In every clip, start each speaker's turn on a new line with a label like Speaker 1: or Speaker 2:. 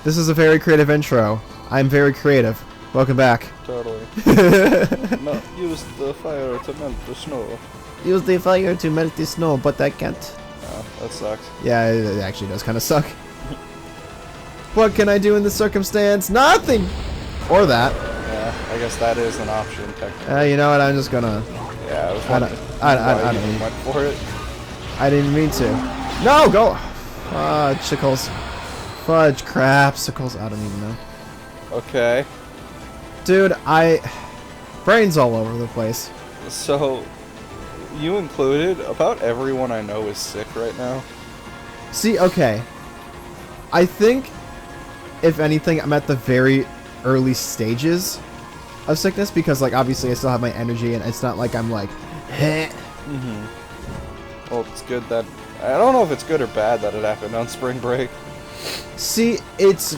Speaker 1: This is a very creative intro. I'm very creative. Welcome back.
Speaker 2: Totally. Use the fire to melt the snow.
Speaker 1: Use the fire to melt the snow, but I can't.
Speaker 2: Oh, that sucks.
Speaker 1: Yeah, it actually does kind of suck. What can I do in this circumstance? Nothing! Or that.
Speaker 2: Yeah, I guess that is an option, technically.
Speaker 1: You know what? I'm just gonna...
Speaker 2: Yeah, I was
Speaker 1: I
Speaker 2: wondering
Speaker 1: don't
Speaker 2: why you
Speaker 1: even...
Speaker 2: went for it.
Speaker 1: I didn't mean to. No, go! Fudge-sickles. Fudge crapsicles. I don't even know.
Speaker 2: Okay.
Speaker 1: Dude, brains all over the place.
Speaker 2: So, you included, about everyone I know is sick right now.
Speaker 1: See, okay. I think, if anything, I'm at the very early stages of sickness because, like, obviously I still have my energy and it's not like I'm like, heh.
Speaker 2: Well, it's good that... I don't know if it's good or bad that it happened on spring break.
Speaker 1: See, it's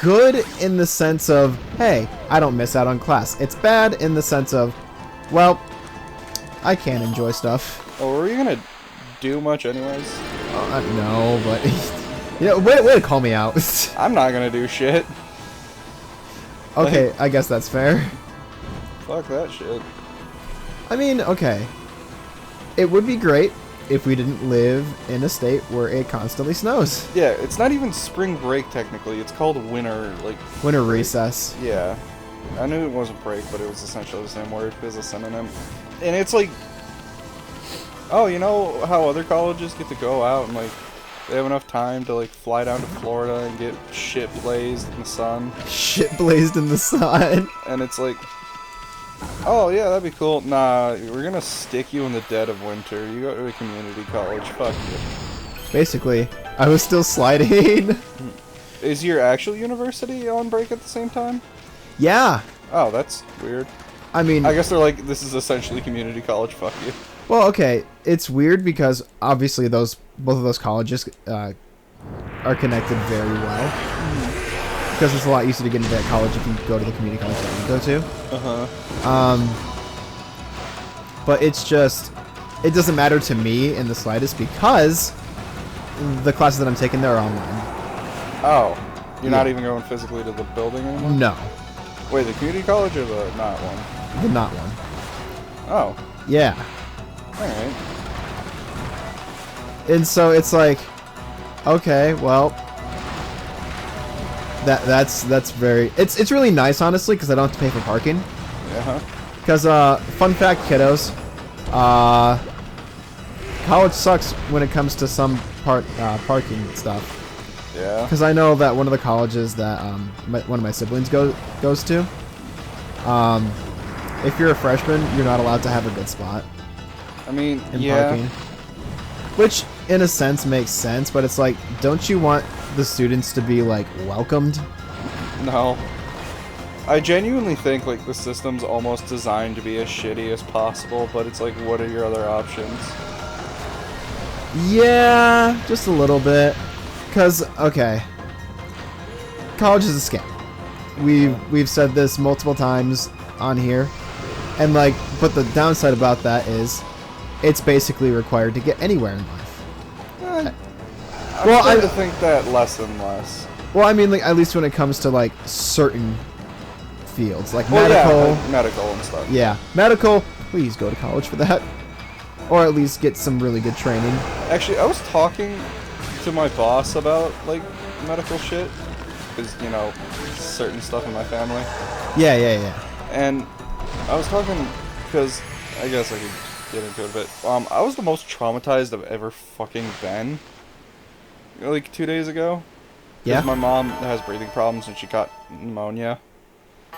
Speaker 1: good in the sense of, hey, I don't miss out on class. It's bad in the sense of, well, I can't enjoy stuff.
Speaker 2: Oh, were you gonna do much anyways?
Speaker 1: No, but, you know, way to call me out.
Speaker 2: I'm not gonna do shit.
Speaker 1: Okay, I guess that's fair.
Speaker 2: Fuck that shit.
Speaker 1: I mean, okay. It would be great if we didn't live in a state where it constantly snows.
Speaker 2: Yeah, it's not even spring break technically. It's called winter, like...
Speaker 1: Winter recess.
Speaker 2: Yeah. I knew it wasn't break, but it was essentially the same word as a synonym. And it's like... Oh, you know how other colleges get to go out and, like, they have enough time to, like, fly down to Florida and get shit blazed in the sun?
Speaker 1: Shit blazed in the sun.
Speaker 2: And it's like... Oh, yeah, that'd be cool. Nah, we're gonna stick you in the dead of winter. You go to a community college. Fuck you.
Speaker 1: Basically, I was still sliding.
Speaker 2: Is your actual university on break at the same time?
Speaker 1: Yeah.
Speaker 2: Oh, that's weird.
Speaker 1: I mean...
Speaker 2: I guess they're like, this is essentially community college, fuck you.
Speaker 1: Well, okay. It's weird because, obviously, both of those colleges are connected very well. Because it's a lot easier to get into that college if you go to the community college that you go to. But it's just... It doesn't matter to me in the slightest because the classes that I'm taking there are online.
Speaker 2: Oh. You're not even going physically to the building anymore?
Speaker 1: No.
Speaker 2: Wait, the community college or the not one?
Speaker 1: The not one.
Speaker 2: Oh.
Speaker 1: Yeah.
Speaker 2: Alright.
Speaker 1: And so it's like, okay, well... That's very... It's really nice, honestly, because I don't have to pay for parking.
Speaker 2: Yeah.
Speaker 1: Because, fun fact, kiddos, college sucks when it comes to some parking stuff.
Speaker 2: Yeah.
Speaker 1: Because I know that one of the colleges that one of my siblings goes to, if you're a freshman, you're not allowed to have a good spot.
Speaker 2: I mean,
Speaker 1: in
Speaker 2: yeah.
Speaker 1: parking. Which, in a sense, makes sense, but it's like, don't you want the students to be, like, welcomed?
Speaker 2: No. I genuinely think, like, the system's almost designed to be as shitty as possible, but it's like, what are your other options?
Speaker 1: Yeah, just a little bit. Because, okay. College is a scam. We've said this multiple times on here. And, like, but the downside about that is it's basically required to get anywhere in life.
Speaker 2: I'm starting to think that less and less.
Speaker 1: Well, I mean, like, at least when it comes to, like, certain fields. Like,
Speaker 2: well,
Speaker 1: medical.
Speaker 2: Yeah, like medical and stuff.
Speaker 1: Yeah. Medical, please go to college for that. Or at least get some really good training.
Speaker 2: Actually, I was talking to my boss about, like, medical shit. Because, you know, certain stuff in my family.
Speaker 1: Yeah.
Speaker 2: And I was talking, because I guess I could get into it a bit. I was the most traumatized I've ever fucking been. Like 2 days ago.
Speaker 1: Yeah.
Speaker 2: My mom has breathing problems and she got pneumonia.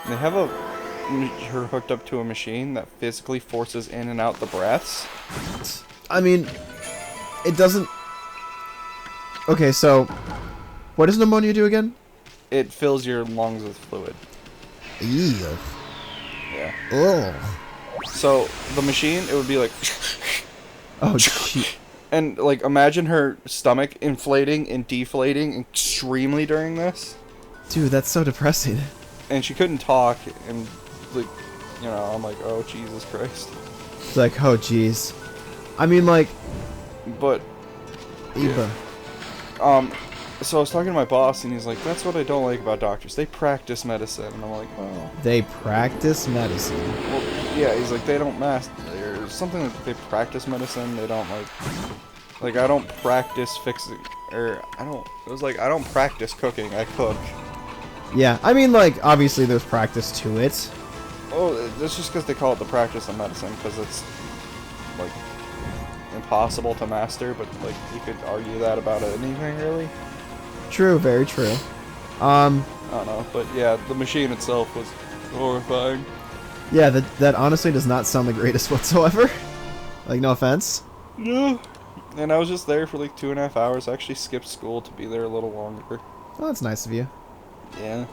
Speaker 2: And they have her hooked up to a machine that physically forces in and out the breaths.
Speaker 1: I mean, it doesn't... Okay, so, what does pneumonia do again?
Speaker 2: It fills your lungs with fluid.
Speaker 1: Ew.
Speaker 2: Yeah.
Speaker 1: Ugh.
Speaker 2: So, the machine, it would be like...
Speaker 1: Oh, shit.
Speaker 2: And, like, imagine her stomach inflating and deflating extremely during this.
Speaker 1: Dude, that's so depressing.
Speaker 2: And she couldn't talk, and, like, you know, I'm like, oh, Jesus Christ.
Speaker 1: It's like, oh, jeez. I mean, like...
Speaker 2: But...
Speaker 1: Eva.
Speaker 2: Yeah. So I was talking to my boss, and he's like, "That's what I don't like about doctors. They practice medicine." And I'm like, "Well,
Speaker 1: They practice medicine.
Speaker 2: well, yeah." He's like, "They don't master. There's something like they practice medicine. They don't like I don't practice fixing, or I don't. It was like I don't practice cooking. I cook."
Speaker 1: Yeah, I mean, like, obviously there's practice to it.
Speaker 2: Oh, that's just because they call it the practice of medicine, because it's like impossible to master. But like you could argue that about anything, really.
Speaker 1: True, very true.
Speaker 2: I don't know, but yeah, the machine itself was horrifying.
Speaker 1: Yeah, that honestly does not sound the greatest whatsoever. Like, no offense.
Speaker 2: Yeah. And I was just there for like 2.5 hours. I actually skipped school to be there a little longer.
Speaker 1: Oh, that's nice of you.
Speaker 2: Yeah.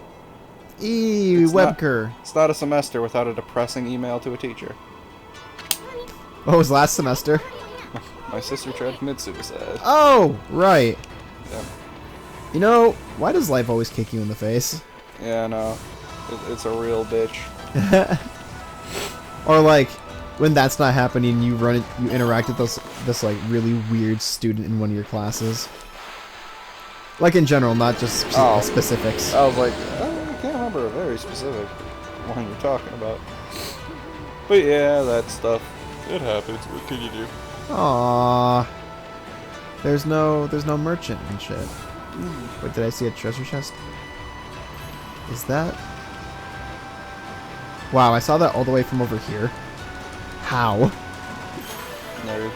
Speaker 1: Webker.
Speaker 2: It's not a semester without a depressing email to a teacher.
Speaker 1: What was last semester?
Speaker 2: My sister tried to commit suicide.
Speaker 1: Oh, right.
Speaker 2: Yeah.
Speaker 1: You know, why does life always kick you in the face?
Speaker 2: Yeah, no. It's a real bitch.
Speaker 1: Or like, when that's not happening, you interact with this like really weird student in one of your classes. Like in general, not just specifics.
Speaker 2: I was like, I can't remember a very specific one you're talking about. But yeah, that stuff. It happens. What can you do?
Speaker 1: Aww. There's no merchant and shit. Wait, did I see a treasure chest? Is that... Wow, I saw that all the way from over here. How?
Speaker 2: Nerd.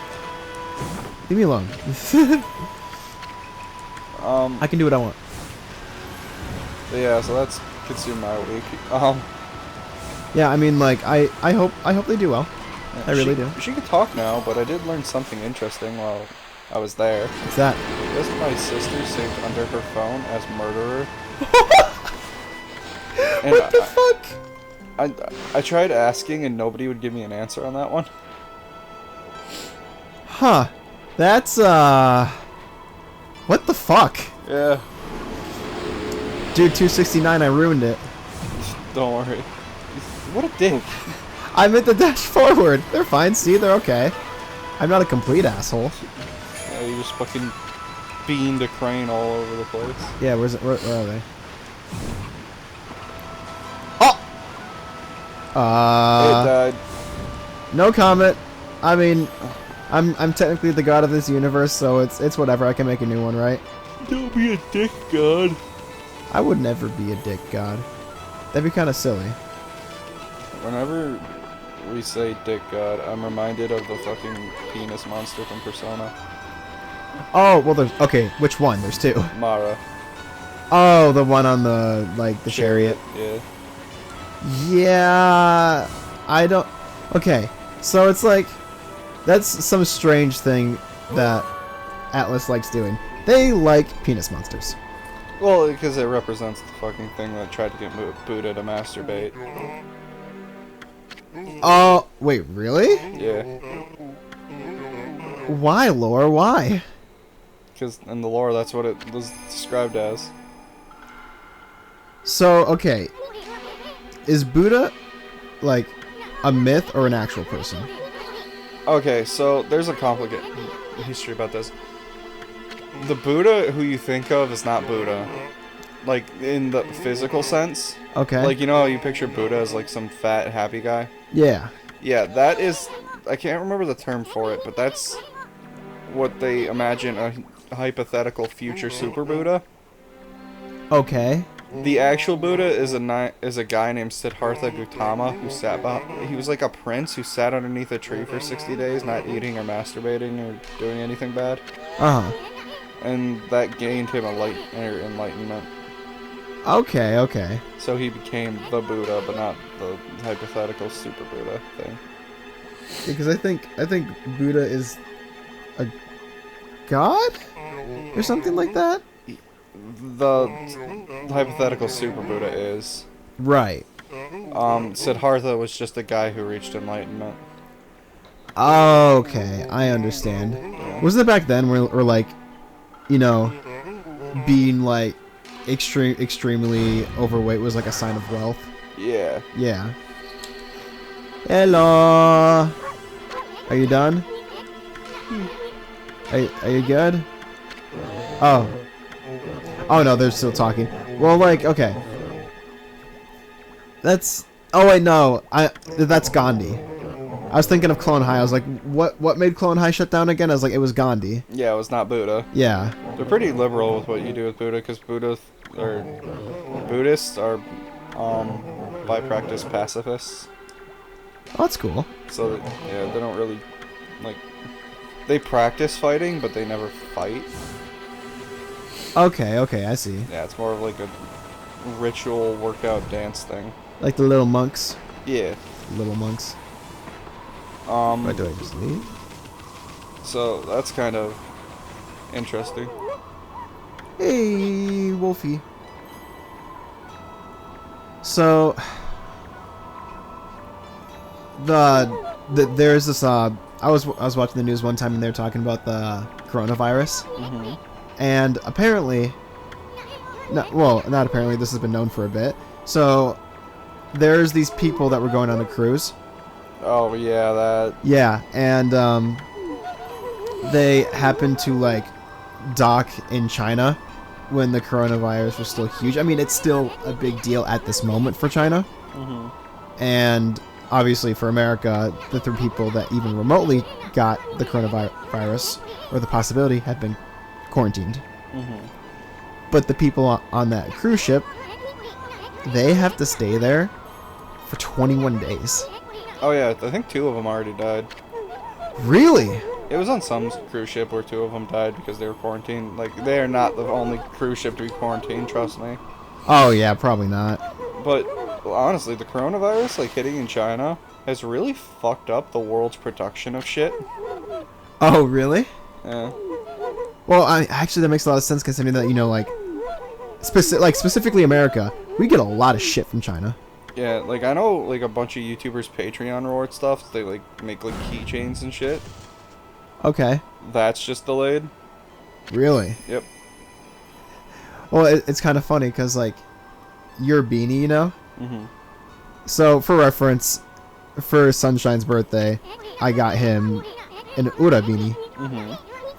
Speaker 1: Leave me alone. I can do what I want.
Speaker 2: But yeah, so that's consumed my week.
Speaker 1: Yeah, I mean, like, I hope they do well. I really do.
Speaker 2: She could talk now, but I did learn something interesting while I was there.
Speaker 1: What's that?
Speaker 2: This my sister saved under her phone as murderer.
Speaker 1: What the fuck?
Speaker 2: I tried asking and nobody would give me an answer on that one.
Speaker 1: Huh. That's, what the fuck?
Speaker 2: Yeah.
Speaker 1: Dude, 269, I ruined it.
Speaker 2: Don't worry. What a dick.
Speaker 1: I meant the dash forward. They're fine, see? They're okay. I'm not a complete asshole.
Speaker 2: Yeah, you just fucking beamed a crane all over the place.
Speaker 1: Yeah, where are they? Oh!
Speaker 2: It died.
Speaker 1: No comment. I mean, I'm technically the god of this universe, so it's whatever. I can make a new one, right?
Speaker 2: Don't be a dick, God.
Speaker 1: I would never be a dick god. That'd be kind of silly.
Speaker 2: Whenever we say dick God, I'm reminded of the fucking penis monster from Persona.
Speaker 1: Oh, well, there's... Okay, which one? There's two.
Speaker 2: Mara.
Speaker 1: Oh, the one on the, like, the chariot.
Speaker 2: Yeah.
Speaker 1: Yeah... I don't... Okay, so it's like... That's some strange thing that Atlas likes doing. They like penis monsters.
Speaker 2: Well, because it represents the fucking thing that tried to get Buddha to masturbate.
Speaker 1: Oh, wait, really?
Speaker 2: Yeah.
Speaker 1: Why, lore? Why?
Speaker 2: Because in the lore, that's what it was described as.
Speaker 1: So, okay. Is Buddha, like, a myth or an actual person?
Speaker 2: Okay, so there's a complicated history about this. The Buddha who you think of is not Buddha. Like, in the physical sense.
Speaker 1: Okay.
Speaker 2: Like, you know how you picture Buddha as, like, some fat, happy guy?
Speaker 1: Yeah.
Speaker 2: Yeah, that is... I can't remember the term for it, but that's what they imagine a hypothetical future Super Buddha.
Speaker 1: Okay.
Speaker 2: The actual Buddha is a guy named Siddhartha Gautama who he was like a prince who sat underneath a tree for 60 days, not eating or masturbating or doing anything bad.
Speaker 1: Uh-huh.
Speaker 2: And that gained him enlightenment.
Speaker 1: Okay, okay.
Speaker 2: So he became the Buddha, but not the hypothetical Super Buddha thing.
Speaker 1: Because I think Buddha is a god? Or something like that?
Speaker 2: The hypothetical Super Buddha is.
Speaker 1: Right.
Speaker 2: Siddhartha was just a guy who reached enlightenment.
Speaker 1: Okay, I understand. Wasn't it back then where like, you know, being like extremely overweight was like a sign of wealth?
Speaker 2: Yeah.
Speaker 1: Yeah. Hello. Are you done? Are you good? Oh. Oh no, they're still talking. Well, like, okay. That's. Oh wait, no. That's Gandhi. I was thinking of Clone High. I was like, what made Clone High shut down again? I was like, it was Gandhi.
Speaker 2: Yeah, it was not Buddha.
Speaker 1: Yeah.
Speaker 2: They're pretty liberal with what you do with Buddha, because Buddhists are by practice pacifists.
Speaker 1: Oh, that's cool.
Speaker 2: So yeah, they don't really like. They practice fighting, but they never fight.
Speaker 1: Okay, I see.
Speaker 2: Yeah, it's more of like a ritual workout dance thing.
Speaker 1: Like the little monks.
Speaker 2: Yeah.
Speaker 1: Little monks. Why do I just leave?
Speaker 2: So that's kind of interesting.
Speaker 1: Hey, Wolfie. So there's this I was watching the news one time and they were talking about the coronavirus.
Speaker 2: Mm-hmm.
Speaker 1: And apparently, not apparently, this has been known for a bit. So there's these people that were going on a cruise.
Speaker 2: Oh yeah, that.
Speaker 1: Yeah, and they happened to like dock in China when the coronavirus was still huge. I mean, it's still a big deal at this moment for China.
Speaker 2: Mm-hmm.
Speaker 1: And obviously for America, the 3 people that even remotely got the coronavirus, or the possibility, had been quarantined.
Speaker 2: Mm-hmm.
Speaker 1: But the people on that cruise ship, they have to stay there for 21 days.
Speaker 2: Oh yeah, I think 2 of them already died.
Speaker 1: Really?
Speaker 2: It was on some cruise ship where 2 of them died because they were quarantined. Like, they are not the only cruise ship to be quarantined, trust me.
Speaker 1: Oh yeah, probably not.
Speaker 2: But honestly, the coronavirus, like, hitting in China has really fucked up the world's production of shit.
Speaker 1: Oh, really?
Speaker 2: Yeah.
Speaker 1: Well, actually, that makes a lot of sense considering that, you know, like specifically America, we get a lot of shit from China.
Speaker 2: Yeah, like, I know, like, a bunch of YouTubers Patreon reward stuff. They, like, make, like, keychains and shit.
Speaker 1: Okay.
Speaker 2: That's just delayed.
Speaker 1: Really?
Speaker 2: Yep.
Speaker 1: Well, it's kind of funny because, like, your beanie, you know?
Speaker 2: Mm-hmm.
Speaker 1: So, for reference, for Sunshine's birthday, I got him an Ura beanie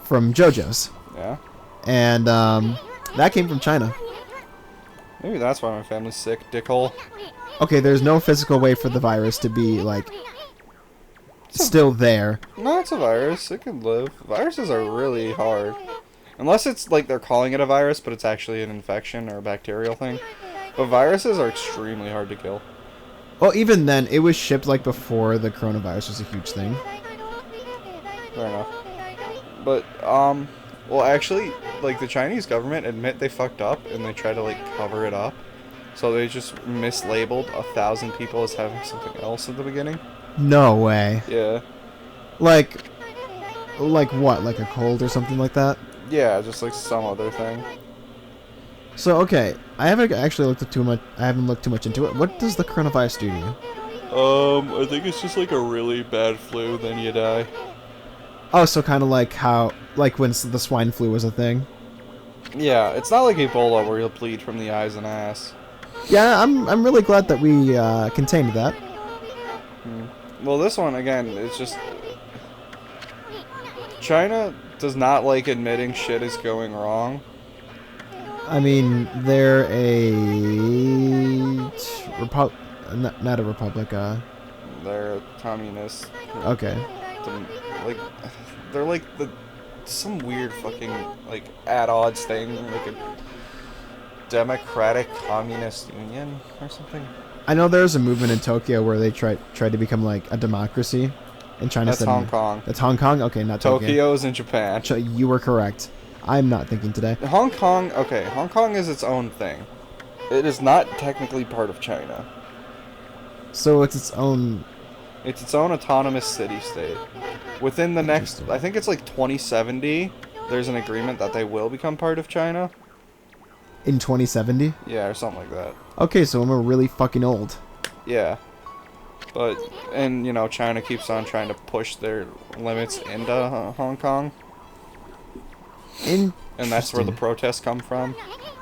Speaker 1: from JoJo's.
Speaker 2: Yeah.
Speaker 1: And that came from China.
Speaker 2: Maybe that's why my family's sick, dickhole.
Speaker 1: Okay, there's no physical way for the virus to be, like, still there.
Speaker 2: No, it's a virus. It can live. Viruses are really hard. Unless it's, like, they're calling it a virus, but it's actually an infection or a bacterial thing. But viruses are extremely hard to kill.
Speaker 1: Well, even then, it was shipped, like, before the coronavirus was a huge thing.
Speaker 2: Fair enough. But, well, actually, like, the Chinese government admit they fucked up, and they try to, like, cover it up. So they just mislabeled 1,000 people as having something else at the beginning.
Speaker 1: No way.
Speaker 2: Yeah.
Speaker 1: Like what? Like a cold or something like that?
Speaker 2: Yeah, just like some other thing.
Speaker 1: So, okay, I haven't actually looked too much. I haven't looked too much into it. What does the coronavirus do to you?
Speaker 2: I think it's just like a really bad flu, then you die.
Speaker 1: Oh, so kind of like how, like when the swine flu was a thing.
Speaker 2: Yeah, it's not like Ebola where you'll bleed from the eyes and ass.
Speaker 1: Yeah, I'm really glad that we contained that.
Speaker 2: Well, this one again, it's just China does not like admitting shit is going wrong.
Speaker 1: I mean, they're a not a republic.
Speaker 2: They're a communist.
Speaker 1: Okay.
Speaker 2: Like, they're like some weird fucking like at odds thing, like a democratic communist union or something.
Speaker 1: I know there's a movement in Tokyo where they tried to become like a democracy, and China
Speaker 2: That's
Speaker 1: said
Speaker 2: Hong Kong.
Speaker 1: That's Hong Kong. Okay, not Tokyo.
Speaker 2: Tokyo's in Japan.
Speaker 1: You were correct. I'm not thinking today.
Speaker 2: Hong Kong. Okay, Hong Kong is its own thing. It is not technically part of China.
Speaker 1: So it's its own.
Speaker 2: It's its own autonomous city-state. Within the next, I think it's like 2070, there's an agreement that they will become part of China.
Speaker 1: In 2070?
Speaker 2: Yeah, or something like that.
Speaker 1: Okay, so we're really fucking old.
Speaker 2: Yeah. But, and, you know, China keeps on trying to push their limits into Hong Kong. And that's where the protests come from.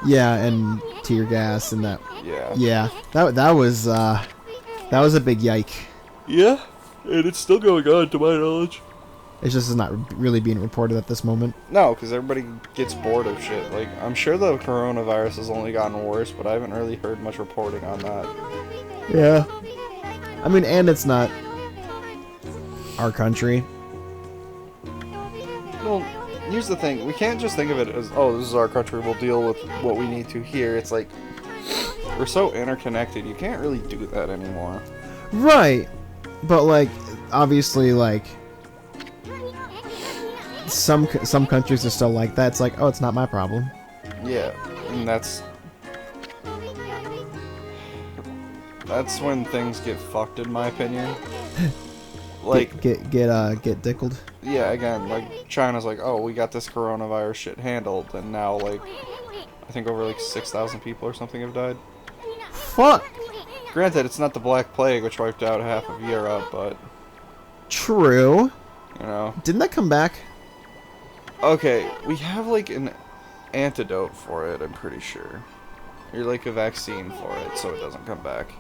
Speaker 1: Yeah, and tear gas and that.
Speaker 2: Yeah.
Speaker 1: Yeah, that was a big yike.
Speaker 2: Yeah, and it's still going on, to my knowledge.
Speaker 1: It's just not really being reported at this moment.
Speaker 2: No, because everybody gets bored of shit. Like, I'm sure the coronavirus has only gotten worse, but I haven't really heard much reporting on that.
Speaker 1: Yeah. I mean, and it's not our country.
Speaker 2: Well, here's the thing. We can't just think of it as, oh, this is our country, we'll deal with what we need to here. It's like, we're so interconnected, you can't really do that anymore.
Speaker 1: Right. But, like, obviously, like, some countries are still like that. It's like, oh, it's not my problem.
Speaker 2: Yeah, and that's when things get fucked, in my opinion. Like,
Speaker 1: get dickled.
Speaker 2: yeah, again, like, China's like, oh, we got this coronavirus shit handled, and now, like, I think over, like, 6,000 people or something have died.
Speaker 1: Fuck.
Speaker 2: Granted, it's not the Black Plague, which wiped out half of Europe, but,
Speaker 1: True.
Speaker 2: you know.
Speaker 1: Didn't that come back?
Speaker 2: Okay, we have, like, an antidote for it, I'm pretty sure. You're, like, a vaccine for it, so it doesn't come back.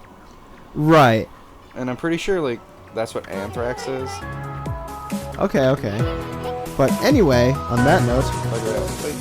Speaker 1: Right.
Speaker 2: And I'm pretty sure, like, that's what anthrax is.
Speaker 1: Okay. But anyway, on that note...
Speaker 2: Like,